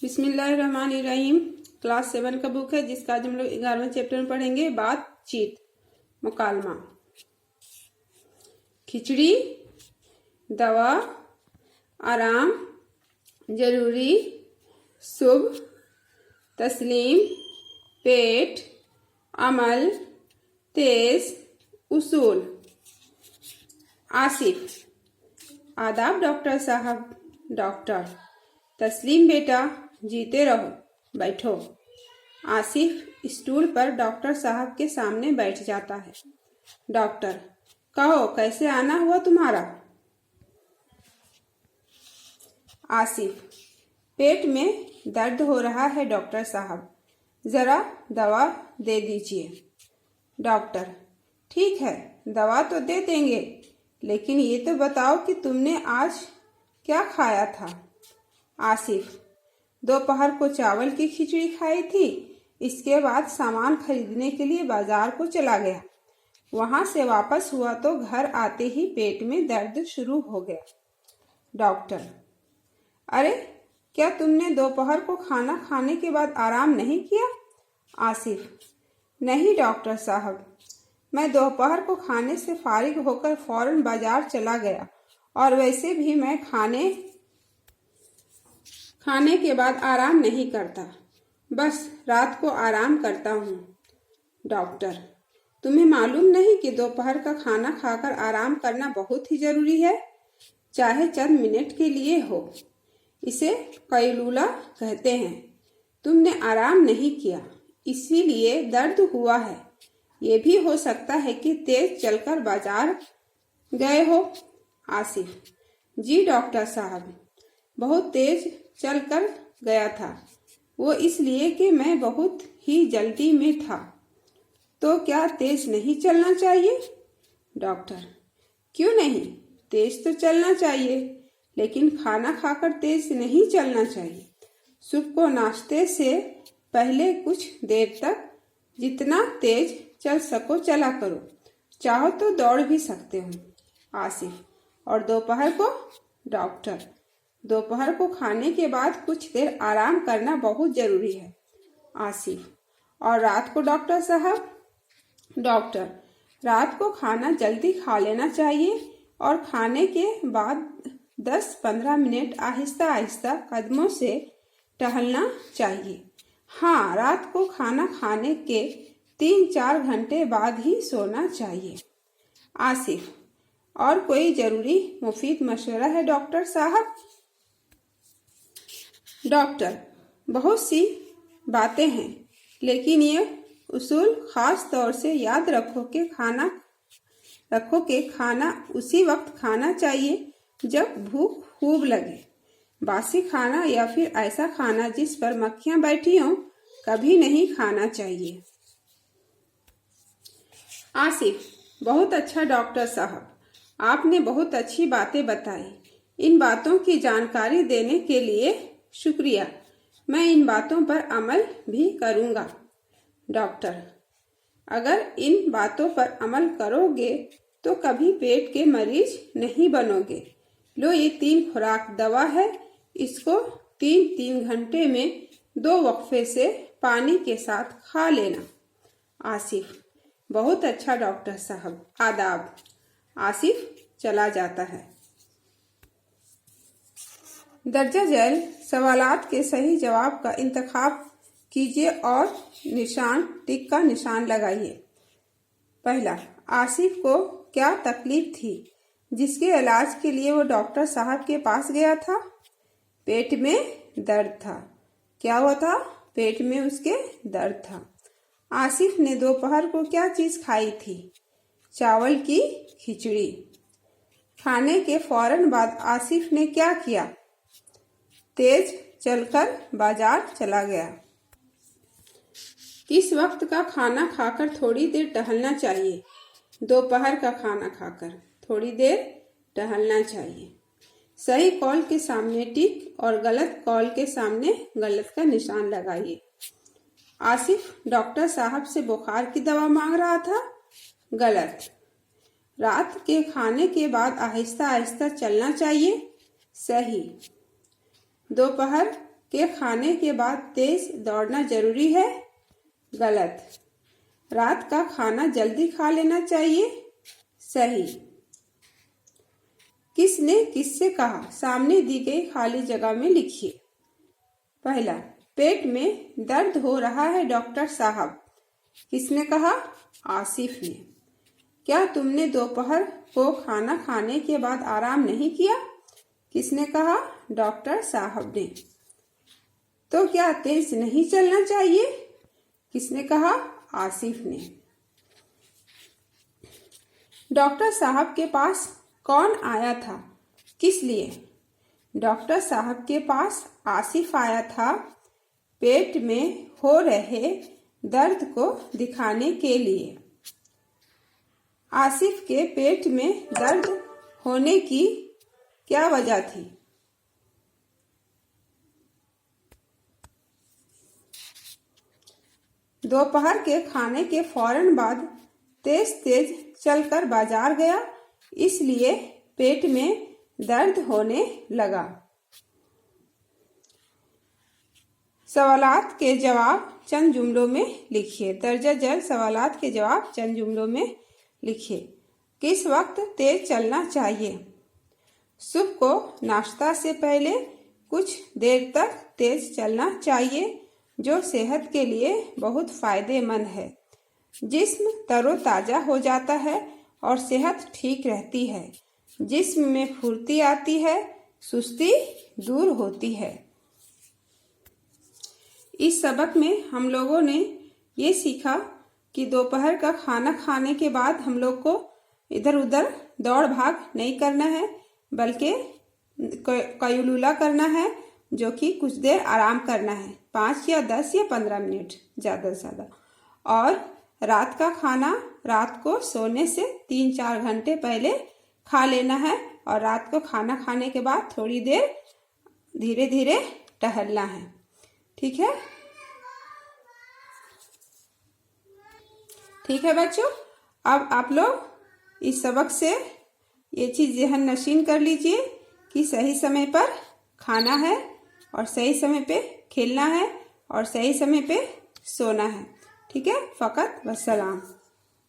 बिस्मिल्लाहिर्रहमानिर्रहीम। क्लास 7 का बुक है जिसका आज हम लोग 11वें चैप्टर में पढ़ेंगे। बातचीत, मुकालमा। खिचड़ी, दवा, आराम, जरूरी, शुभ, तस्लीम, पेट, अमल, तेज, उसूल। आसिफ, आदाब डॉक्टर साहब। डॉक्टर, तस्लीम बेटा, जीते रहो, बैठो। आसिफ स्टूल पर डॉक्टर साहब के सामने बैठ जाता है। डॉक्टर, कहो कैसे आना हुआ तुम्हारा? आसिफ, पेट में दर्द हो रहा है डॉक्टर साहब, जरा दवा दे दीजिए। डॉक्टर, ठीक है, दवा तो दे देंगे, लेकिन ये तो बताओ कि तुमने आज क्या खाया था? आसिफ, दोपहर को चावल की खिचड़ी खाई थी। इसके बाद सामान खरीदने के लिए बाजार को चला गया। वहां से वापस हुआ तो घर आते ही पेट में दर्द शुरू हो गया। डॉक्टर, अरे क्या तुमने दोपहर को खाना खाने के बाद आराम नहीं किया? आसिफ, नहीं डॉक्टर साहब, मैं दोपहर को खाने से फारिग होकर फौरन बाजार चला गया और वैसे भी मैं खाने के बाद आराम नहीं करता, बस रात को आराम करता हूँ। डॉक्टर, तुम्हें मालूम नहीं कि दोपहर का खाना खाकर आराम करना बहुत ही जरूरी है, चाहे चंद मिनट के लिए हो। इसे कैलूला कहते हैं। तुमने आराम नहीं किया, इसीलिए दर्द हुआ है। ये भी हो सकता है कि तेज चलकर बाजार गए हो। आसिफ, जी डॉक्टर साहब, बहुत तेज चलकर गया था, वो इसलिए कि मैं बहुत ही जल्दी में था। तो क्या तेज नहीं चलना चाहिए? डॉक्टर, क्यों नहीं, तेज तो चलना चाहिए, लेकिन खाना खाकर तेज नहीं चलना चाहिए। सुबह को नाश्ते से पहले कुछ देर तक जितना तेज चल सको चला करो, चाहो तो दौड़ भी सकते हो। आसिफ, और दोपहर को? डॉक्टर, दोपहर को खाने के बाद कुछ देर आराम करना बहुत जरूरी है। आसिफ, और रात को डॉक्टर साहब? डॉक्टर, रात को खाना जल्दी खा लेना चाहिए और खाने के बाद 10-15 मिनट आहिस्ता आहिस्ता कदमों से टहलना चाहिए। हाँ, रात को खाना खाने के 3-4 घंटे बाद ही सोना चाहिए। आसिफ, और कोई जरूरी मुफीद मशवरा है डॉक्टर साहब? डॉक्टर, बहुत सी बातें हैं, लेकिन ये उसूल खास तौर से याद रखो कि खाना उसी वक्त खाना चाहिए जब भूख खूब लगे। बासी खाना या फिर ऐसा खाना जिस पर मक्खियां बैठी हों कभी नहीं खाना चाहिए। आसिफ, बहुत अच्छा डॉक्टर साहब, आपने बहुत अच्छी बातें बताई। इन बातों की जानकारी देने के लिए शुक्रिया। मैं इन बातों पर अमल भी करूंगा। डॉक्टर, अगर इन बातों पर अमल करोगे तो कभी पेट के मरीज नहीं बनोगे। लो, ये 3 खुराक दवा है, इसको 3-3 घंटे में 2 वक्फे से पानी के साथ खा लेना। आसिफ, बहुत अच्छा डॉक्टर साहब, आदाब। आसिफ चला जाता है। दर्जा झैल सवालात के सही जवाब का इंतखाब कीजिए और टिक का निशान लगाइए। पहला, आसिफ को क्या तकलीफ थी जिसके इलाज के लिए वो डॉक्टर साहब के पास गया था? पेट में दर्द था। क्या हुआ था? पेट में उसके दर्द था। आसिफ ने दोपहर को क्या चीज खाई थी? चावल की खिचड़ी। खाने के फौरन बाद आसिफ ने क्या किया? तेज चलकर बाजार चला गया। किस वक्त का खाना खाकर थोड़ी देर टहलना चाहिए? दोपहर का खाना खाकर थोड़ी देर टहलना चाहिए। सही कॉल के सामने टिक और गलत कॉल के सामने गलत का निशान लगाइए। आसिफ डॉक्टर साहब से बुखार की दवा मांग रहा था। गलत। रात के खाने के बाद आहिस्ता आहिस्ता चलना चाहिए। सही। दोपहर के खाने के बाद तेज दौड़ना जरूरी है? गलत। रात का खाना जल्दी खा लेना चाहिए? सही। किसने किससे कहा? सामने दी गई खाली जगह में लिखिए। पहला, पेट में दर्द हो रहा है डॉक्टर साहब। किसने कहा? आसिफ ने। क्या तुमने दोपहर को खाना खाने के बाद आराम नहीं किया? किसने कहा? डॉक्टर साहब ने। तो क्या तेज नहीं चलना चाहिए? किसने कहा? आसिफ ने। डॉक्टर साहब के पास कौन आया था? किस लिए? डॉक्टर साहब के पास आसिफ आया था पेट में हो रहे दर्द को दिखाने के लिए। आसिफ के पेट में दर्द होने की क्या वजह थी? दोपहर के खाने के फौरन बाद तेज तेज चलकर बाजार गया, इसलिए पेट में दर्द होने लगा। सवालात के जवाब चंद जुमलों में लिखिए। दर्जा जल सवालात के जवाब चंद जुमलों में लिखिए। किस वक्त तेज चलना चाहिए? सुबह को नाश्ता से पहले कुछ देर तक तेज चलना चाहिए, जो सेहत के लिए बहुत फायदेमंद है। जिस्म तरोताजा हो जाता है और सेहत ठीक रहती है। जिस्म में फुर्ती आती है, सुस्ती दूर होती है। इस सबक में हम लोगों ने ये सीखा कि दोपहर का खाना खाने के बाद हम लोग को इधर उधर दौड़ भाग नहीं करना है, बल्कि कयूलुला करना है, जो कि कुछ देर आराम करना है, 5 या 10 या 15 मिनट ज़्यादा से ज़्यादा। और रात का खाना रात को सोने से 3-4 घंटे पहले खा लेना है, और रात को खाना खाने के बाद थोड़ी देर धीरे धीरे टहलना है। ठीक है? ठीक है बच्चों, अब आप लोग इस सबक से ये चीज़ ज़हन नशीन कर लीजिए कि सही समय पर खाना है और सही समय पे खेलना है और सही समय पे सोना है। ठीक है? फ़कत वस्सलाम।